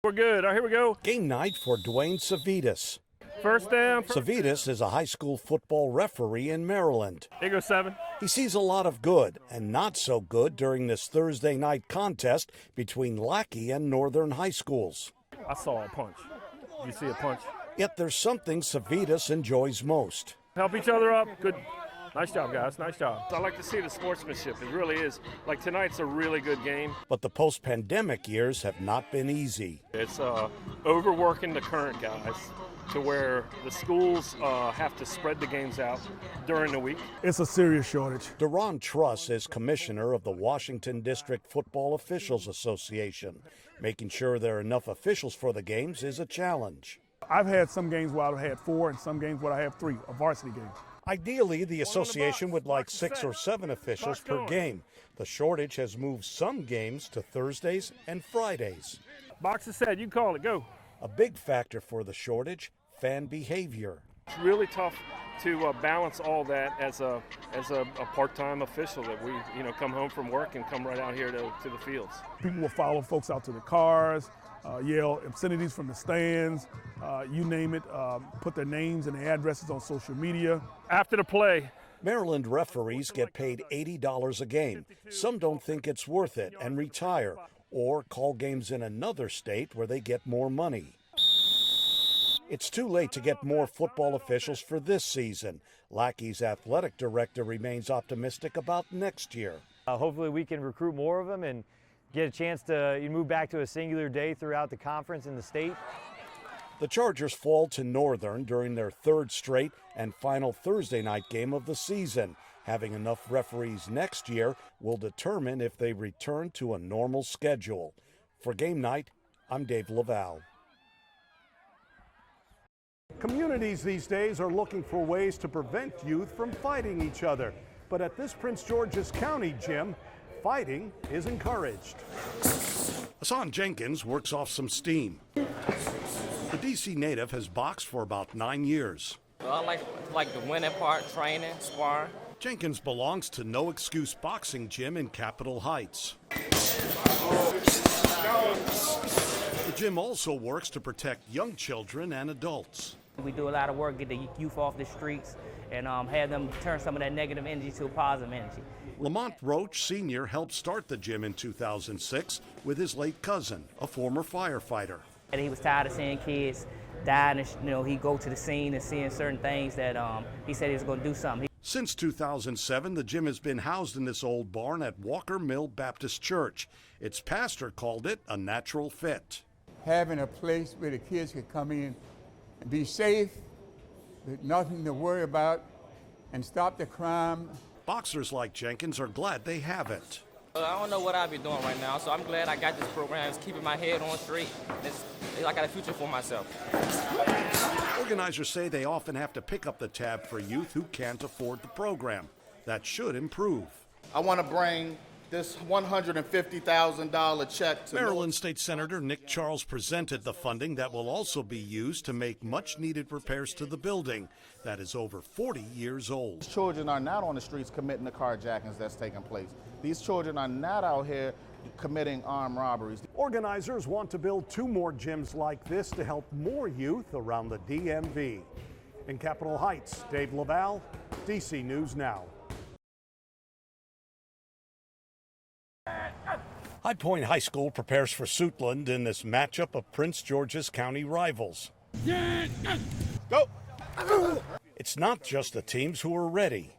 We're good. All right, here we go. Game night for Dwayne Savitas. First down. Savitas is a high school football referee in Maryland. Here goes 7. He sees a lot of good and not so good during this Thursday night contest between Lackey and Northern high schools. I saw a punch. You see a punch? Yet there's something Savitas enjoys most. Help each other up. Good. Nice job, guys. Nice job. I like to see the sportsmanship. It really is. Like tonight's a really good game. But the post-pandemic years have not been easy. It's overworking the current guys to where the schools have to spread the games out during the week. It's a serious shortage. Deron Truss is commissioner of the Washington District Football Officials Association. Making sure there are enough officials for the games is a challenge. I've had some games where I've had 4 and some games where I have 3, a varsity game. Ideally, the association would like 6 or 7 officials per game. The shortage has moved some games to Thursdays and Fridays. Box is set. You call it. Go. A big factor for the shortage, fan behavior. It's really tough to balance all that as a part-time official that we come home from work and come right out here to the fields. People will follow folks out to the cars, yell obscenities from the stands, you name it, put their names and their addresses on social media. After the play. Maryland referees get paid $80 a game. Some don't think it's worth it and retire or call games in another state where they get more money. It's too late to get more football officials for this season. Lackey's athletic director remains optimistic about next year. Hopefully we can recruit more of them and get a chance to move back to a singular day throughout the conference and the state. The Chargers fall to Northern during their 3rd straight and final Thursday night game of the season. Having enough referees next year will determine if they return to a normal schedule. For Game Night, I'm Dave Laval. Communities these days are looking for ways to prevent youth from fighting each other. But at this Prince George's County gym, fighting is encouraged. Hassan Jenkins works off some steam. The D.C. native has boxed for about 9 years. I like the winning part, training, sparring. Jenkins belongs to No Excuse Boxing Gym in Capitol Heights. The gym also works to protect young children and adults. We do a lot of work, get the youth off the streets, and have them turn some of that negative energy to positive energy. Lamont Roach Sr. helped start the gym in 2006 with his late cousin, a former firefighter. And he was tired of seeing kids die, and he'd go to the scene and seeing certain things that he said he was going to do something. Since 2007, the gym has been housed in this old barn at Walker Mill Baptist Church. Its pastor called it a natural fit. Having a place where the kids could come in and be safe, with nothing to worry about, and stop the crime. Boxers like Jenkins are glad they have it. I don't know what I'll be doing right now, so I'm glad I got this program. It's keeping my head on straight. I got a future for myself. Organizers say they often have to pick up the tab for youth who can't afford the program. That should improve. I want to bring this $150,000 check to Maryland State Senator Nick Charles presented the funding that will also be used to make much-needed repairs to the building that is over 40 years old. Children are not on the streets committing the carjackings that's taking place. These children are not out here committing armed robberies. Organizers want to build 2 more gyms like this to help more youth around the DMV. In Capitol Heights, Dave Laval, DC News Now. High Point High School prepares for Suitland in this matchup of Prince George's County rivals. Go! It's not just the teams who are ready.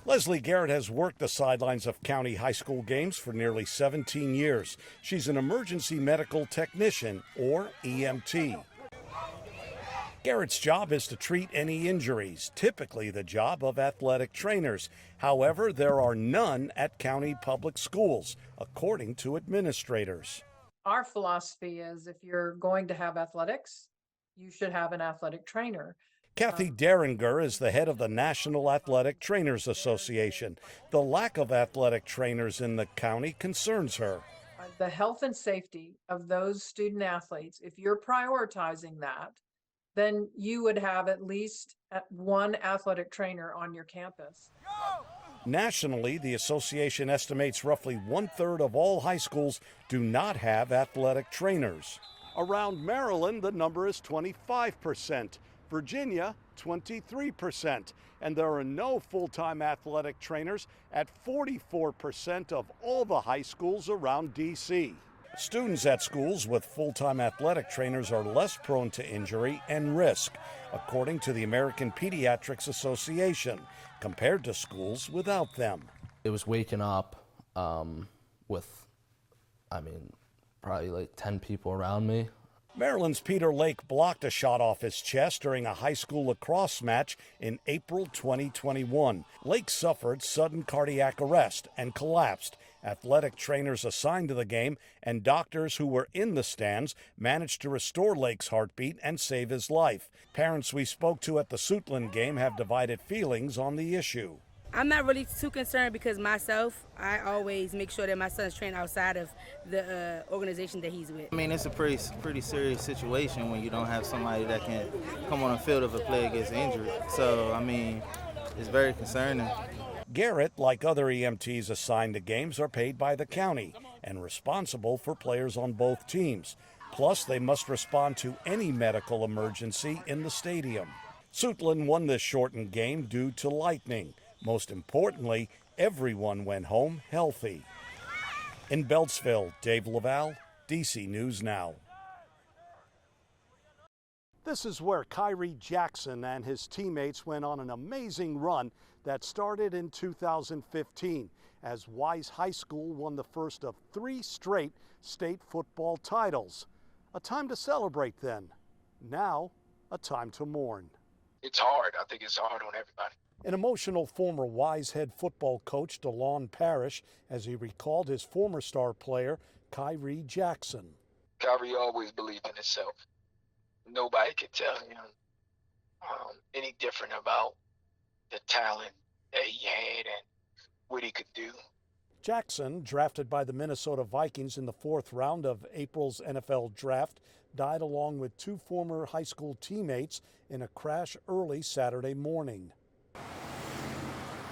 Leslie Garrett has worked the sidelines of county high school games for nearly 17 years. She's an emergency medical technician, or EMT. Garrett's job is to treat any injuries, typically the job of athletic trainers. However, there are none at county public schools, according to administrators. Our philosophy is if you're going to have athletics, you should have an athletic trainer. Kathy Derringer is the head of the National Athletic Trainers Association. The lack of athletic trainers in the county concerns her. The health and safety of those student athletes, if you're prioritizing that, then you would have at least 1 athletic trainer on your campus. Nationally, the association estimates roughly 1/3 of all high schools do not have athletic trainers. Around Maryland, the number is 25%, Virginia, 23%, and there are no full-time athletic trainers at 44% of all the high schools around D.C. Students at schools with full-time athletic trainers are less prone to injury and risk, according to the American Pediatrics Association, compared to schools without them. It was waking up with, probably like 10 people around me. Maryland's Peter Lake blocked a shot off his chest during a high school lacrosse match in April 2021. Lake suffered sudden cardiac arrest and collapsed. Athletic trainers assigned to the game and doctors who were in the stands managed to restore Lake's heartbeat and save his life. Parents we spoke to at the Suitland game have divided feelings on the issue. I'm not really too concerned because myself, I always make sure that my son's trained outside of the organization that he's with. It's a pretty serious situation when you don't have somebody that can come on the field if a player gets injured. So, it's very concerning. Garrett, like other EMTs assigned to games, are paid by the county and responsible for players on both teams. Plus, they must respond to any medical emergency in the stadium. Suitland won this shortened game due to lightning. Most importantly, everyone went home healthy. In Beltsville, Dave Laval, DC News Now. This is where Kyrie Jackson and his teammates went on an amazing run that started in 2015 as Wise High School won the first of 3 straight state football titles. A time to celebrate then. Now, a time to mourn. It's hard. I think it's hard on everybody. An emotional former Wise head football coach, DeLon Parrish, as he recalled his former star player, Kyrie Jackson. Kyrie always believed in himself. Nobody could tell him any different about the talent that he had and what he could do. Jackson, drafted by the Minnesota Vikings in the 4th round of April's NFL draft, died along with 2 former high school teammates in a crash early Saturday morning.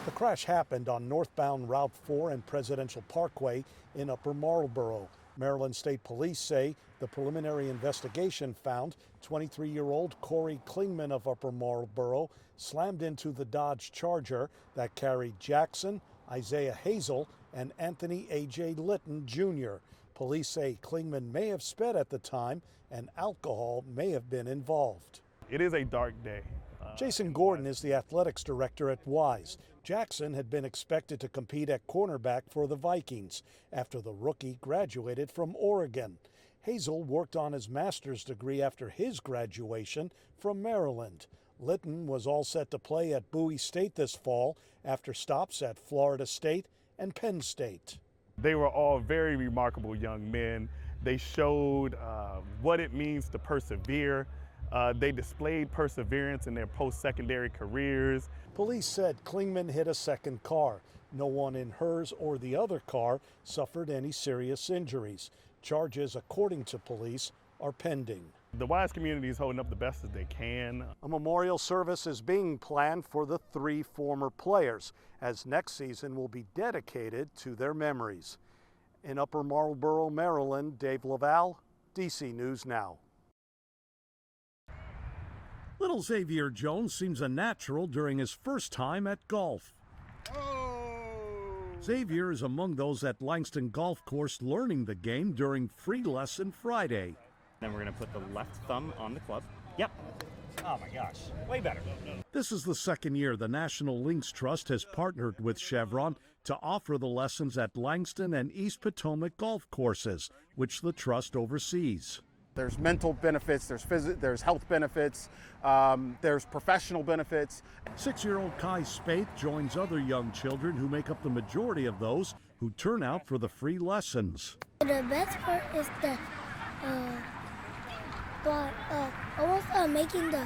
The crash happened on northbound Route 4 and Presidential Parkway in Upper Marlboro. Maryland State Police say the preliminary investigation found 23-year-old Corey Klingman of Upper Marlboro slammed into the Dodge Charger that carried Jackson, Isaiah Hazel, and Anthony A.J. Litton, Jr. Police say Klingman may have sped at the time and alcohol may have been involved. It is a dark day. Jason Gordon is the athletics director at Wise. Jackson had been expected to compete at cornerback for the Vikings after the rookie graduated from Oregon. Hazel worked on his master's degree after his graduation from Maryland. Litton was all set to play at Bowie State this fall after stops at Florida State and Penn State. They were all very remarkable young men. They showed what it means to persevere. They displayed perseverance in their post-secondary careers. Police said Klingman hit a second car. No one in hers or the other car suffered any serious injuries. Charges, according to police, are pending. The Wise community is holding up the best as they can. A memorial service is being planned for the 3 former players, as next season will be dedicated to their memories. In Upper Marlboro, Maryland, Dave Laval, DC News Now. Little Xavier Jones seems a natural during his first time at golf. Xavier is among those at Langston Golf Course learning the game during free lesson Friday. Then we're going to put the left thumb on the club. Yep. Oh my gosh, way better. This is the second year the National Links Trust has partnered with Chevron to offer the lessons at Langston and East Potomac golf courses, which the trust oversees. There's mental benefits, there's health benefits, there's professional benefits. 6-year-old Kai Spaeth joins other young children who make up the majority of those who turn out for the free lessons. The best part is the making the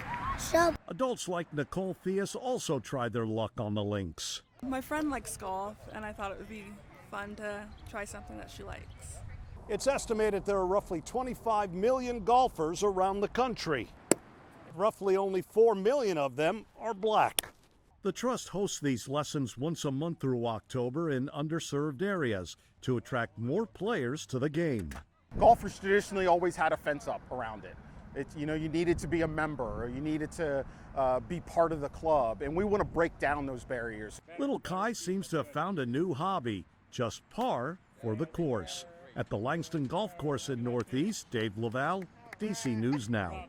shove. Adults like Nicole Theus also tried their luck on the links. My friend likes golf, and I thought it would be fun to try something that she likes. It's estimated there are roughly 25 million golfers around the country. Roughly only 4 million of them are black. The Trust hosts these lessons once a month through October in underserved areas to attract more players to the game. Golfers traditionally always had a fence up around it. You needed to be a member, or you needed to be part of the club, and we want to break down those barriers. Little Kai seems to have found a new hobby, just par for the course. At the Langston Golf Course in Northeast, Dave Laval, DC News Now.